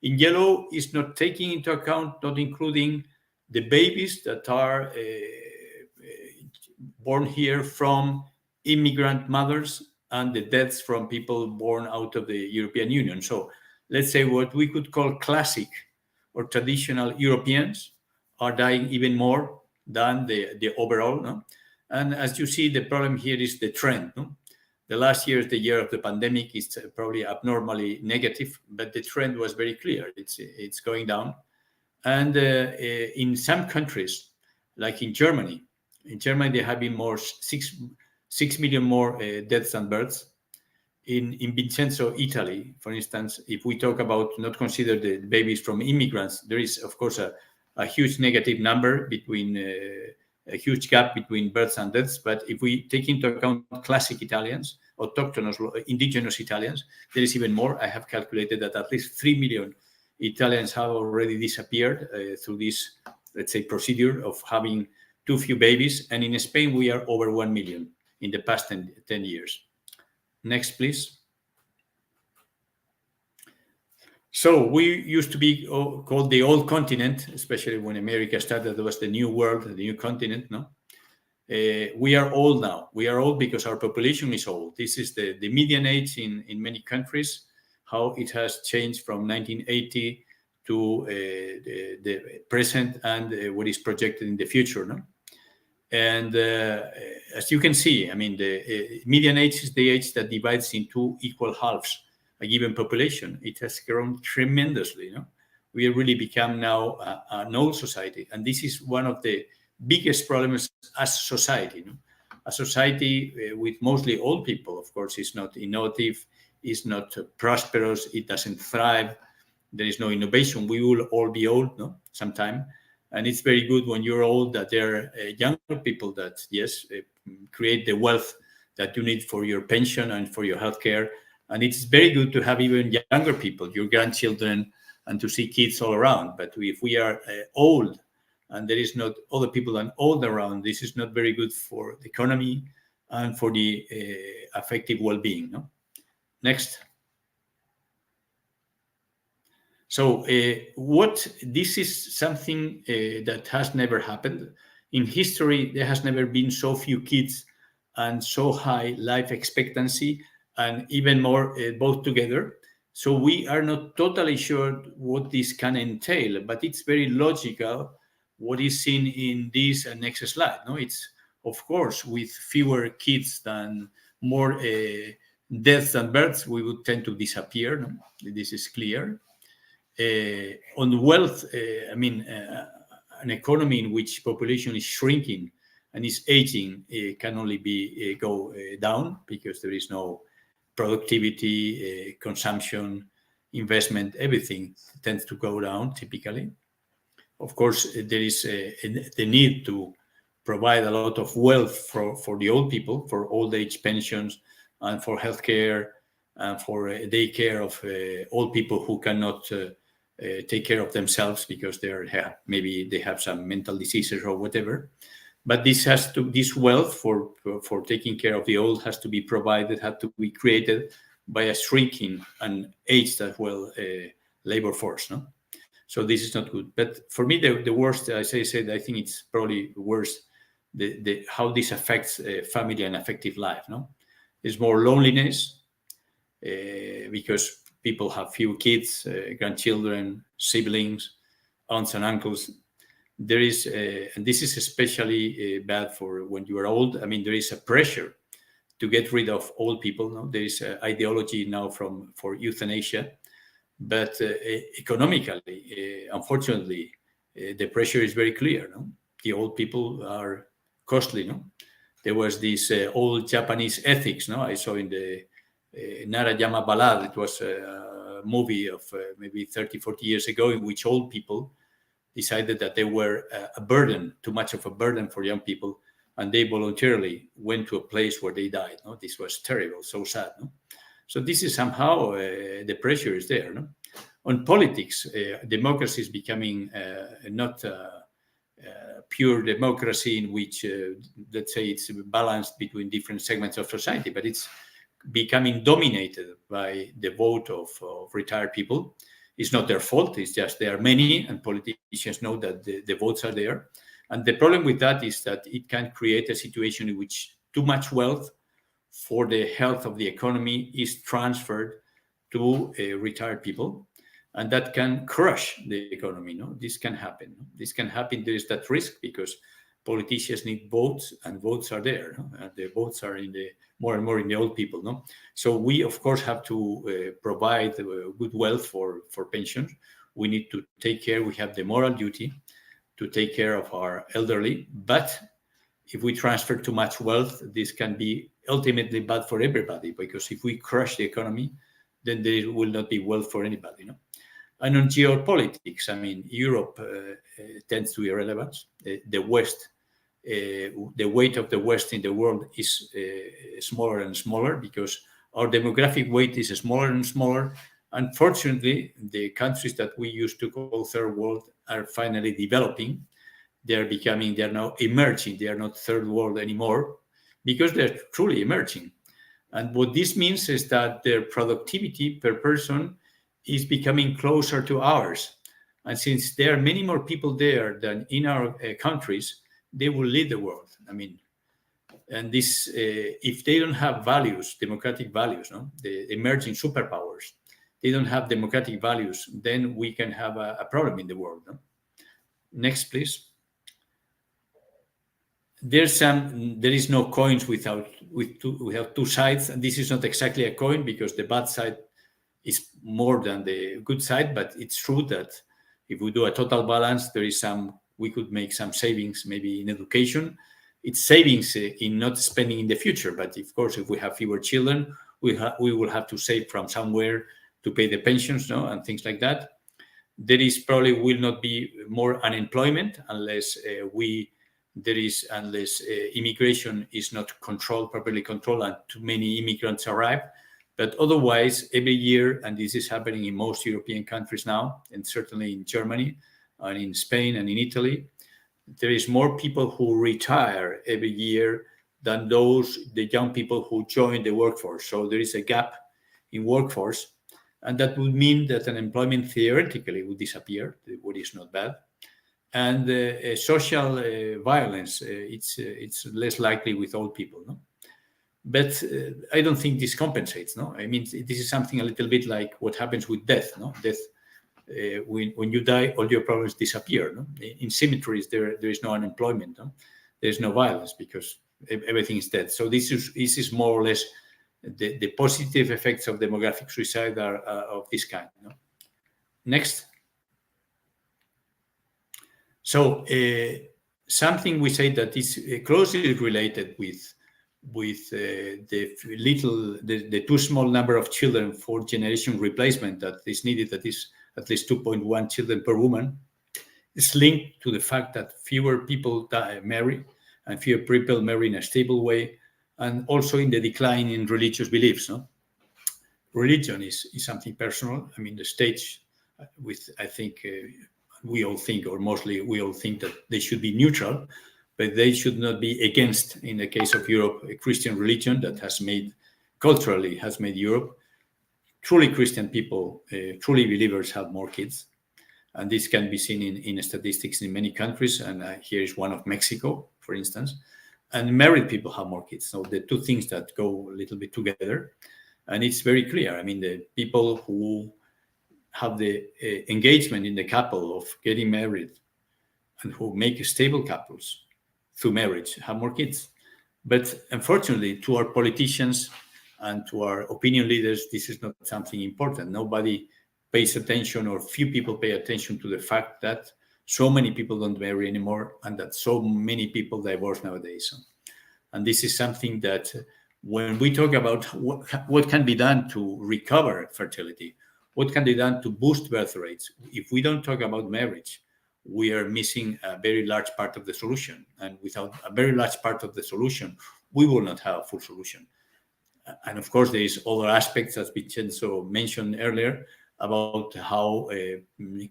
In yellow is not taking into account, not including the babies that are born here from immigrant mothers and the deaths from people born out of the European Union. So let's say what we could call classic or traditional Europeans are dying even more than the overall. No? And as you see, the problem here is the trend. No? The last year is the year of the pandemic. It's probably abnormally negative, but the trend was very clear. It's going down. And in some countries, like in Germany, there have been more 6 million more deaths than births. In Vincenzo, Italy, for instance, if we talk about not consider the babies from immigrants, there is, of course, a huge negative number between a huge gap between births and deaths. But if we take into account classic Italians, autochthonous, indigenous Italians, there is even more. I have calculated that at least 3 million Italians have already disappeared through this, let's say, procedure of having too few babies. And in Spain, we are over 1 million in the past 10 years. Next, please. So we used to be called the old continent, especially when America started. There was the new world, the new continent. No, we are old now. We are old because our population is old. This is the median age in many countries, how it has changed from 1980 to the present and what is projected in the future. No? And as you can see, I mean, the median age is the age that divides into equal halves a given population. It has grown tremendously. You know? We have really become now an old society. And this is one of the biggest problems as society. You know? A society with mostly old people, of course, is not innovative, is not prosperous, it doesn't thrive. There is no innovation. We will all be old, no, sometime. And it's very good when you're old that there are younger people that, yes, create the wealth that you need for your pension and for your healthcare. And it's very good to have even younger people, your grandchildren, and to see kids all around. But if we are old and there is not other people than old around, this is not very good for the economy and for the affective well-being. No? Next. So this is something that has never happened. In history, there has never been so few kids and so high life expectancy, and even more both together. So we are not totally sure what this can entail, but it's very logical what is seen in this next slide. No, it's, of course, with fewer kids than more deaths than births, we would tend to disappear. No? This is clear. On wealth, an economy in which population is shrinking and is aging can only be go down because there is no productivity, consumption, investment, everything tends to go down typically. Of course, there is the need to provide a lot of wealth for the old people, for old age pensions and for healthcare and for daycare of old people who cannot take care of themselves because maybe they have some mental diseases or whatever. But this wealth for taking care of the old has to be provided, has to be created by a shrinking and aged as well labor force. No, so this is not good. But for me, the worst, as I said, I think it's probably worse. How this affects family and affective life. No, there's more loneliness because people have few kids, grandchildren, siblings, aunts and uncles. There is, and this is especially bad for when you are old. I mean, there is a pressure to get rid of old people. No? There is an ideology now for euthanasia, but economically, unfortunately, the pressure is very clear. No? The old people are costly. No? There was this old Japanese ethics. No, I saw in the Narayama Ballad. It was a movie of maybe 30, 40 years ago in which old people decided that they were a burden, too much of a burden for young people, and they voluntarily went to a place where they died. No? This was terrible, so sad. No? So this is somehow the pressure is there. No? On politics, democracy is becoming not pure democracy in which, let's say, it's balanced between different segments of society, but it's becoming dominated by the vote of retired people. It's not their fault. It's just there are many, and politicians know that the votes are there. And the problem with that is that it can create a situation in which too much wealth for the health of the economy is transferred to retired people, and that can crush the economy. No, this can happen. No? This can happen. There is that risk because politicians need votes, and votes are there. No? And the votes are in the more and more in the old people. No, so we of course have to provide good wealth for pensions. We need to take care. We have the moral duty to take care of our elderly. But if we transfer too much wealth, this can be ultimately bad for everybody, because if we crush the economy, then there will not be wealth for anybody. No. And on geopolitics, I mean, Europe tends to be irrelevant. The West, the weight of the West in the world is smaller and smaller because our demographic weight is smaller and smaller. Unfortunately, the countries that we used to call third world are finally developing. They're now emerging. They are not third world anymore because they're truly emerging. And what this means is that their productivity per person is becoming closer to ours. And since there are many more people there than in our countries, they will lead the world. I mean, and this, if they don't have values, democratic values, no, the emerging superpowers, they don't have democratic values, then we can have a problem in the world. No? Next, please. There is no coins without two sides, and this is not exactly a coin because the bad side is more than the good side, but it's true that if we do a total balance, we could make some savings maybe in education. It's savings in not spending in the future, but of course, if we have fewer children, we will have to save from somewhere to pay the pensions, no, and things like that. There is probably will not be more unemployment unless immigration is not properly controlled, and too many immigrants arrive. But otherwise, every year, and this is happening in most European countries now, and certainly in Germany, and in Spain and in Italy, there is more people who retire every year than the young people who join the workforce. So there is a gap in workforce, and that would mean that unemployment theoretically would disappear, what is not bad. And social violence, it's less likely with old people, no? But I don't think this compensates, no? I mean, this is something a little bit like what happens with death, no? Death, when you die, all your problems disappear, no? In cemeteries, there is no unemployment, no? There's no violence because everything is dead. So this is more or less the positive effects of demographic suicide are of this kind, no? Next. So something we say that is closely related with the too small number of children for generation replacement that is needed, that is at least 2.1 children per woman, is linked to the fact that fewer people marry and fewer people marry in a stable way, and also in the decline in religious beliefs. No? religion is something personal. I mean, the states, I think we all think, or mostly we all think, that they should be neutral, but they should not be against, in the case of Europe, a Christian religion that culturally has made Europe. Truly Christian people, truly believers, have more kids. And this can be seen in statistics in many countries. And here is one of Mexico, for instance. And married people have more kids. So the two things that go a little bit together. And it's very clear. I mean, the people who have the engagement in the couple of getting married and who make stable couples through marriage have more kids. But unfortunately, to our politicians and to our opinion leaders, this is not something important. Nobody pays attention, or few people pay attention to the fact that so many people don't marry anymore and that so many people divorce nowadays. And this is something that when we talk about what can be done to recover fertility, what can be done to boost birth rates, if we don't talk about marriage, we are missing a very large part of the solution. And without a very large part of the solution, we will not have a full solution. And of course, there is other aspects, as Vincenzo mentioned earlier, about how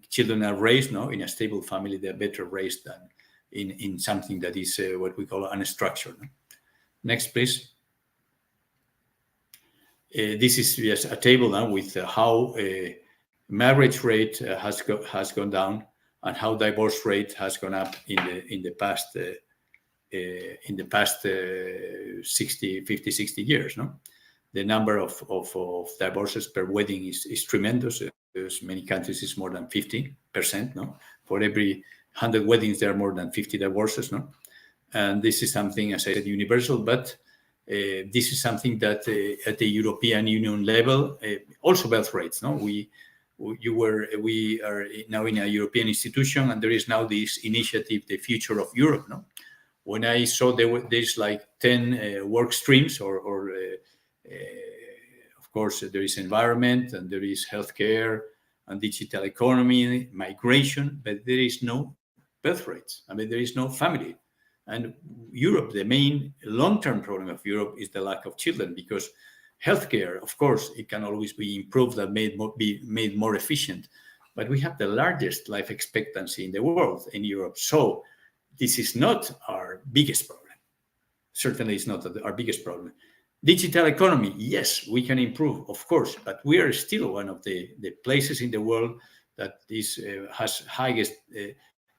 children are raised. No, in a stable family, they're better raised than in something that is what we call unstructured. No? Next, please. This is just a table now with how marriage rate has gone down and how divorce rate has gone up in the past 50, 60 years. No, the number of divorces per wedding is tremendous. There's many countries is more than 50%. No, for every 100 weddings there are more than 50 divorces. No, and this is something, as I said, universal, but this is something that at the European Union level, also birth rates. No, we are now in a European institution, and there is now this initiative, the future of Europe. No, when I saw there's like 10 work streams, or of course there is environment, and there is healthcare, and digital economy, migration, but there is no birth rates. I mean, there is no family. And Europe, the main long-term problem of Europe is the lack of children, because healthcare, of course, it can always be improved and be made more efficient. But we have the largest life expectancy in the world in Europe. So this is not our biggest problem. Certainly it's not our biggest problem. Digital economy, yes, we can improve, of course, but we are still one of the places in the world that has highest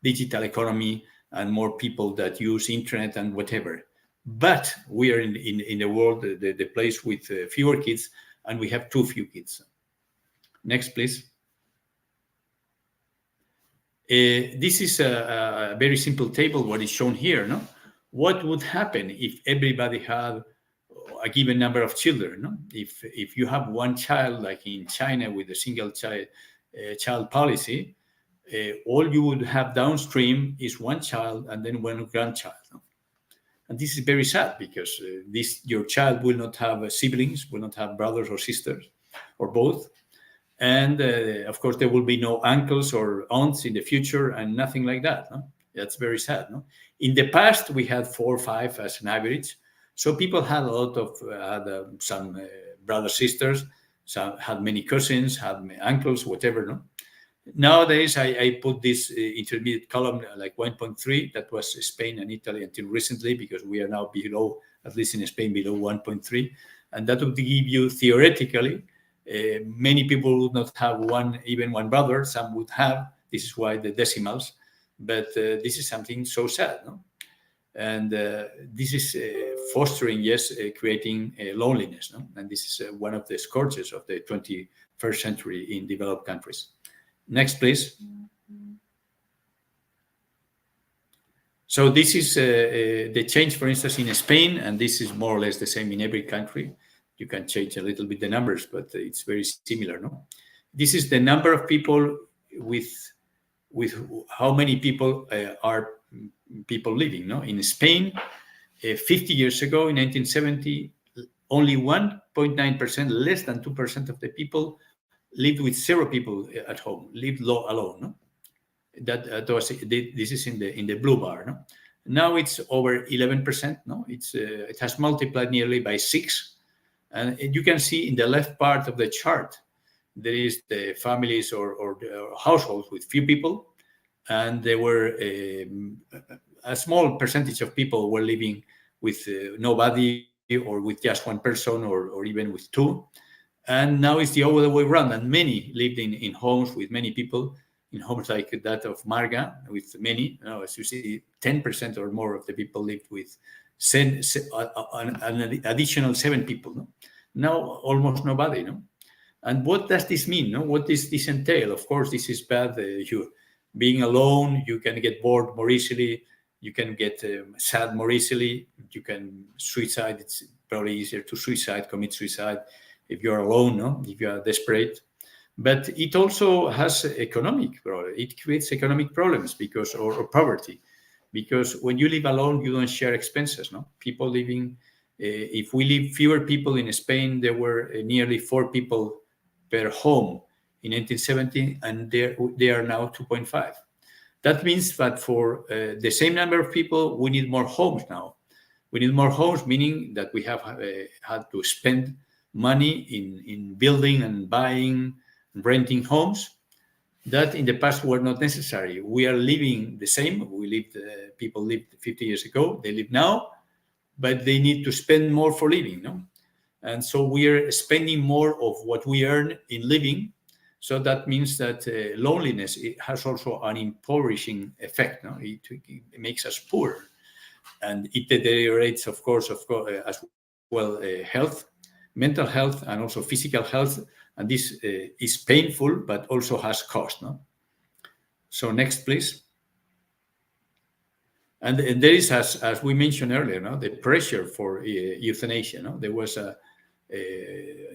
digital economy and more people that use internet and whatever. But we are in the world, the place with fewer kids, and we have too few kids. Next, please. This is a very simple table, what is shown here. No, what would happen if everybody had a given number of children? No, if you have one child, like in China with a single child policy, all you would have downstream is one child and then one grandchild. No? And this is very sad, because your child will not have siblings, will not have brothers or sisters, or both. And of course, there will be no uncles or aunts in the future, and nothing like that. No? That's very sad. No? In the past, we had 4 or 5 as an average. So people had a lot of, some brothers, sisters, some had many cousins, had uncles, whatever. No? Nowadays, I put this intermediate column like 1.3. That was Spain and Italy until recently, because we are now below, at least in Spain, below 1.3. And that would give you, theoretically, many people would not have even one brother. Some would have. This is why the decimals. But this is something so sad. No? And this is fostering, yes, creating loneliness. No? And this is one of the scourges of the 21st century in developed countries. Next, please. So this is the change, for instance, in Spain, and this is more or less the same in every country. You can change a little bit the numbers, but it's very similar, no? This is the number of people with how many people are people living, no? In Spain, 50 years ago, in 1970, only 1.9%, less than 2% of the people lived with 0 people at home, lived alone. No? This is in the blue bar. No? Now it's over 11%. No, it has multiplied nearly by 6, And you can see in the left part of the chart, there is the families or the households with few people, and there were a small percentage of people were living with nobody, or with just one person, or even with two. And now it's the other way around, and many lived in homes with many people, in homes like that of Marga, with many, as you see, 10% or more of the people lived with an additional 7 people. No? Now almost nobody. No? And what does this mean? No? What does this entail? Of course, this is bad. You being alone, you can get bored more easily. You can get sad more easily. You can suicide. It's probably easier to commit suicide if you're alone, no? If you are desperate. But it also has economic problems. It creates economic problems because, or poverty, because when you live alone, you don't share expenses. No, people living. If we live fewer people in Spain, there were nearly 4 people per home in 1970, and they are now 2.5. That means that for the same number of people, we need more homes now. We need more homes, meaning that we have had to spend money in building and buying, renting homes that in the past were not necessary. We are living the same. People lived 50 years ago. They live now, but they need to spend more for living. No? And so we are spending more of what we earn in living. So that means that loneliness, it has also an impoverishing effect. No? It makes us poor, and it deteriorates, of course, as well, health, mental health, and also physical health. And this is painful, but also has cost. No? So next, please. And there is, as we mentioned earlier, no, the pressure for euthanasia. No? There was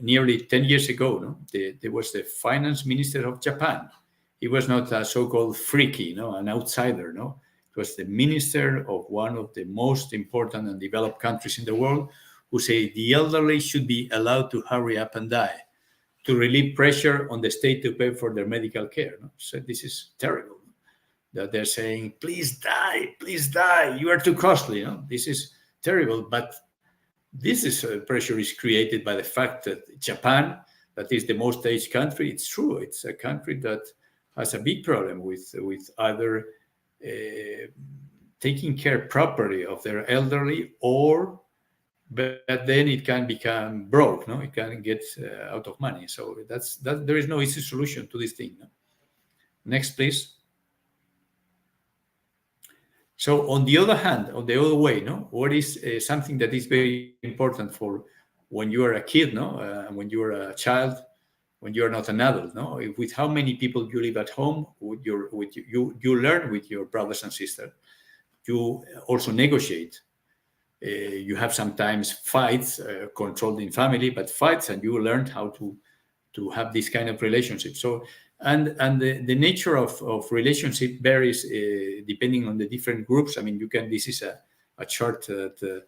nearly 10 years ago, no? There was the finance minister of Japan. He was not a so-called freaky, no, an outsider. No, it was the minister of one of the most important and developed countries in the world, who said the elderly should be allowed to hurry up and die, to relieve pressure on the state to pay for their medical care. No? So this is terrible. That they're saying, please die, you are too costly. No? This is terrible. But this is pressure is created by the fact that Japan, that is the most aged country, it's true, it's a country that has a big problem with either taking care properly of their elderly, but then it can become broke. No, it can get out of money. So that there is no easy solution to this thing. No? Next, please. So on the other hand, on the other way, no, what is something that is very important for when you are a kid, no, when you are a child, when you are not an adult, no, with how many people you live at home, you learn with your brothers and sisters. You also negotiate. You have sometimes fights, controlled in family, but fights, and you learned how to have this kind of relationship. So, and the nature of relationship varies depending on the different groups. I mean, this is a chart that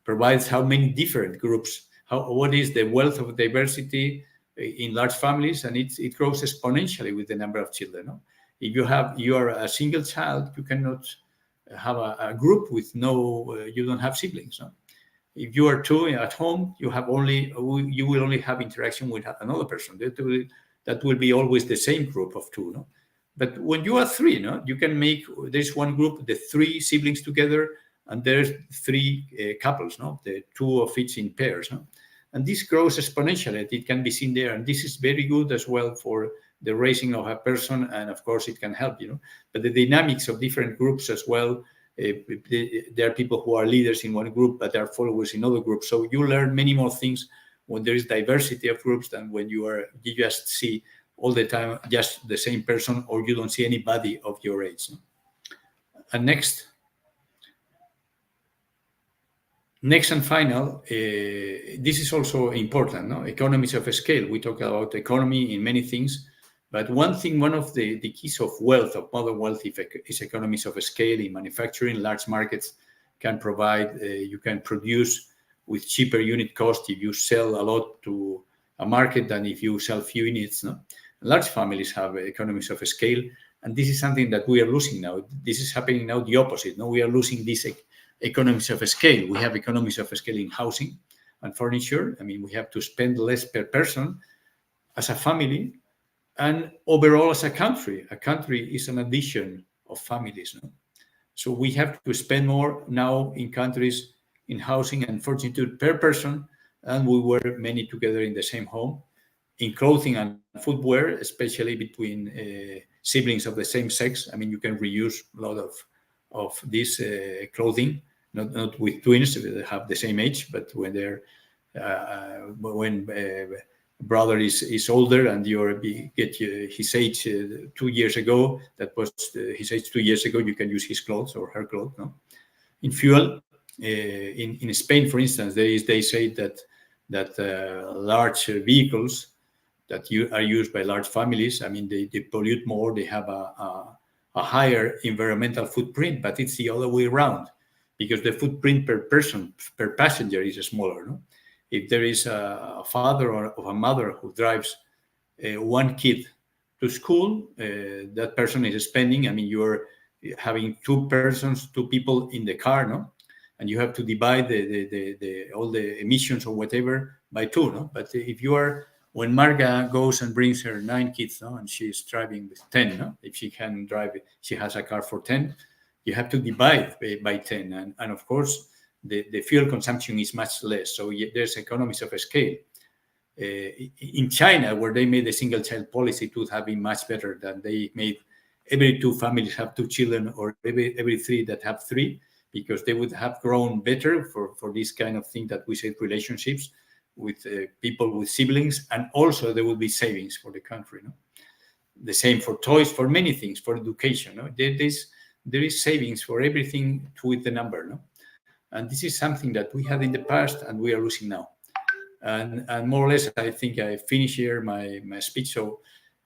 provides how many different groups, what is the wealth of diversity in large families, and it grows exponentially with the number of children. No? If you are a single child, you cannot have a group with you don't have siblings. No? If you are 2 at home, you will only have interaction with another person. That will be always the same group of 2. No? But when you are 3, no, you can there's one group, the 3 siblings together, and there's 3 couples, no, the 2 of each in pairs. No? And this grows exponentially. It can be seen there, and this is very good as well for the raising of a person, and of course it can help, but the dynamics of different groups as well. There are people who are leaders in one group, but there are followers in other groups. So you learn many more things when there is diversity of groups than when you just see all the time just the same person, or you don't see anybody of your age. No? And next and final, this is also important, no? Economies of scale. We talk about economy in many things, but one of the keys of wealth, of modern wealth, is economies of scale. In manufacturing, large markets can provide, you can produce with cheaper unit cost if you sell a lot to a market than if you sell few units. No? Large families have economies of scale, and this is something that we are losing now. This is happening now the opposite. No, we are losing these economies of scale. We have economies of scale in housing, and furniture. I mean, we have to spend less per person as a family, and overall as a country. A country is an addition of families, no? So we have to spend more now in countries in housing and furniture per person, and we were many together in the same home, in clothing and footwear, especially between siblings of the same sex. I mean, you can reuse a lot of this clothing, not with twins that have the same age, but when they're brother is older and you get his age 2 years ago, that was his age 2 years ago, you can use his clothes or her clothes. No? In fuel, in Spain, for instance, they say that large vehicles that are used by large families, I mean, they pollute more, they have a higher environmental footprint, but it's the other way around, because the footprint per person, per passenger is smaller. No? If there is a father or a mother who drives one kid to school, that person is spending, I mean, you're having two people in the car, no? And you have to divide all the emissions or whatever by 2, no? But if you are, when Marga goes and brings her 9 kids, no, and she's driving with 10, no? If she can drive, she has a car for 10, you have to divide by 10. And of course, the fuel consumption is much less. So there's economies of scale. In China, where they made the single child policy, it would have been much better than they made every 2 families have 2 children, or every 3 that have 3, because they would have grown better for this kind of thing that we say relationships with people with siblings, and also there will be savings for the country. No? The same for toys, for many things, for education. No? There is savings for everything with the number. No? And this is something that we had in the past and we are losing now. And more or less, I think I finish here my speech. So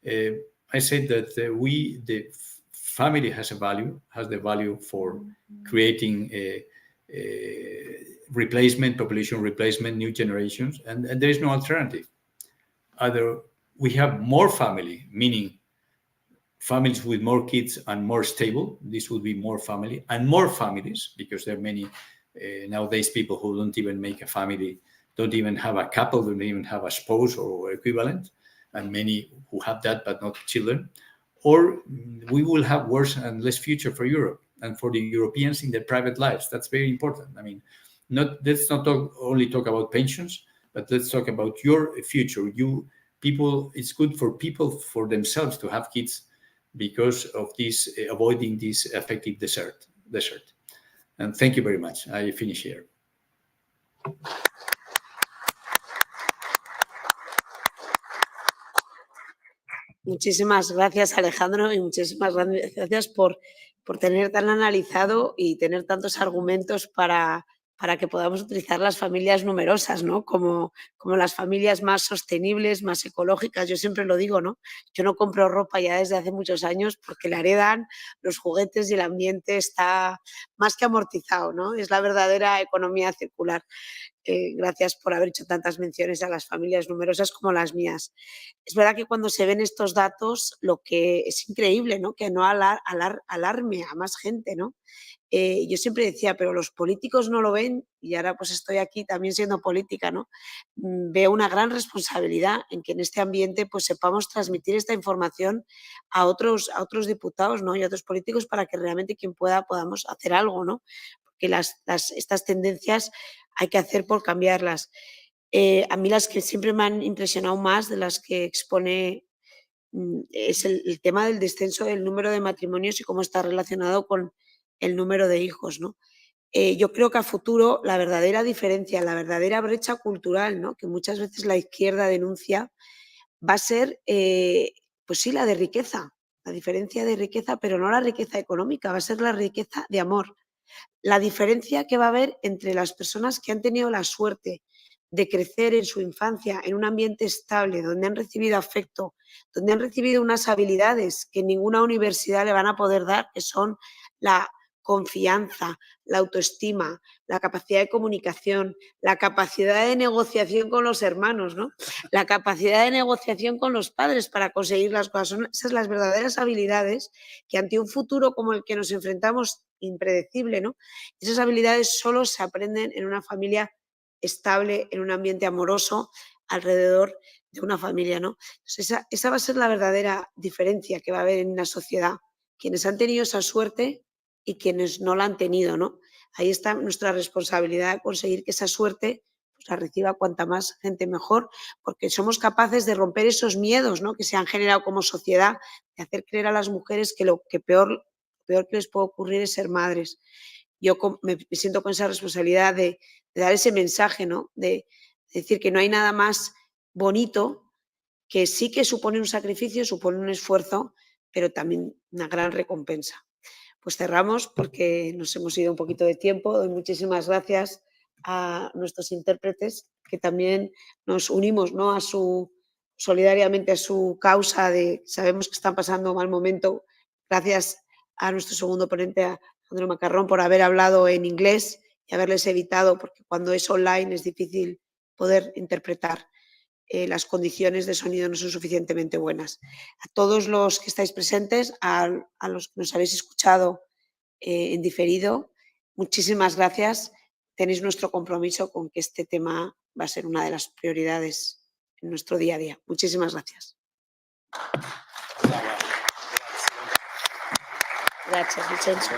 I said that the family has the value for creating a replacement, population replacement, new generations, and there is no alternative. Either we have more family, meaning families with more kids and more stable, this would be more family, and more families, because there are many nowadays people who don't even make a family, don't even have a couple, don't even have a spouse or equivalent, and many who have that but not children. Or we will have worse and less future for Europe and for the Europeans in their private lives. That's very important. I mean, let's not only talk about pensions, but let's talk about your future. It's good for people for themselves to have kids because of this, avoiding this affective desert. And thank you very much. I finish here. Muchísimas gracias, Alejandro, y muchísimas gracias por tener tan analizado y tener tantos argumentos para que podamos utilizar las familias numerosas, ¿no? Como las familias más sostenibles, más ecológicas. Yo siempre lo digo, ¿no? Yo no compro ropa ya desde hace muchos años porque la heredan, los juguetes y el ambiente está más que amortizado, ¿no? Es la verdadera economía circular. Gracias por haber hecho tantas menciones a las familias numerosas como las mías. Es verdad que cuando se ven estos datos, lo que es increíble, ¿no? Que no alarme a más gente, ¿no? Yo siempre decía, pero los políticos no lo ven, y ahora pues estoy aquí también siendo política, ¿no? Veo una gran responsabilidad en que en este ambiente pues sepamos transmitir esta información a otros diputados, ¿no? Y a otros políticos, para que realmente quien pueda podamos hacer algo, ¿no? Porque estas tendencias hay que hacer por cambiarlas. A mí las que siempre me han impresionado más, de las que expone, es el tema del descenso del número de matrimonios y cómo está relacionado con el número de hijos, ¿no? Yo creo que a futuro la verdadera diferencia, la verdadera brecha cultural, ¿no? Que muchas veces la izquierda denuncia, va a ser, pues sí, la de riqueza, la diferencia de riqueza, pero no la riqueza económica, va a ser la riqueza de amor. La diferencia que va a haber entre las personas que han tenido la suerte de crecer en su infancia en un ambiente estable, donde han recibido afecto, donde han recibido unas habilidades que ninguna universidad le van a poder dar, que son la confianza, la autoestima, la capacidad de comunicación, la capacidad de negociación con los hermanos, ¿no? La capacidad de negociación con los padres para conseguir las cosas. Son esas las verdaderas habilidades que, ante un futuro como el que nos enfrentamos, impredecible, ¿no? Esas habilidades solo se aprenden en una familia estable en un ambiente amoroso alrededor de una familia, ¿no? Entonces esa va a ser la verdadera diferencia que va a haber en una sociedad. Quienes han tenido esa suerte y quienes no la han tenido, ¿no? Ahí está nuestra responsabilidad de conseguir que esa suerte pues, la reciba cuanta más gente mejor, porque somos capaces de romper esos miedos, ¿no? Que se han generado como sociedad, de hacer creer a las mujeres que lo que peor que les puede ocurrir es ser madres. Yo me siento con esa responsabilidad de dar ese mensaje, ¿no? De decir que no hay nada más bonito, que sí que supone un sacrificio, supone un esfuerzo, pero también una gran recompensa. Pues cerramos porque nos hemos ido un poquito de tiempo. Doy muchísimas gracias a nuestros intérpretes que también nos unimos, ¿no? solidariamente a su causa de sabemos que están pasando un mal momento. Gracias a nuestro segundo ponente, a Alejandro Macarrón, por haber hablado en inglés y haberles evitado, porque cuando es online es difícil poder interpretar. Las condiciones de sonido no son suficientemente buenas. A todos los que estáis presentes, a los que nos habéis escuchado en diferido, muchísimas gracias. Tenéis nuestro compromiso con que este tema va a ser una de las prioridades en nuestro día a día. Muchísimas gracias. Gracias, Vincenzo.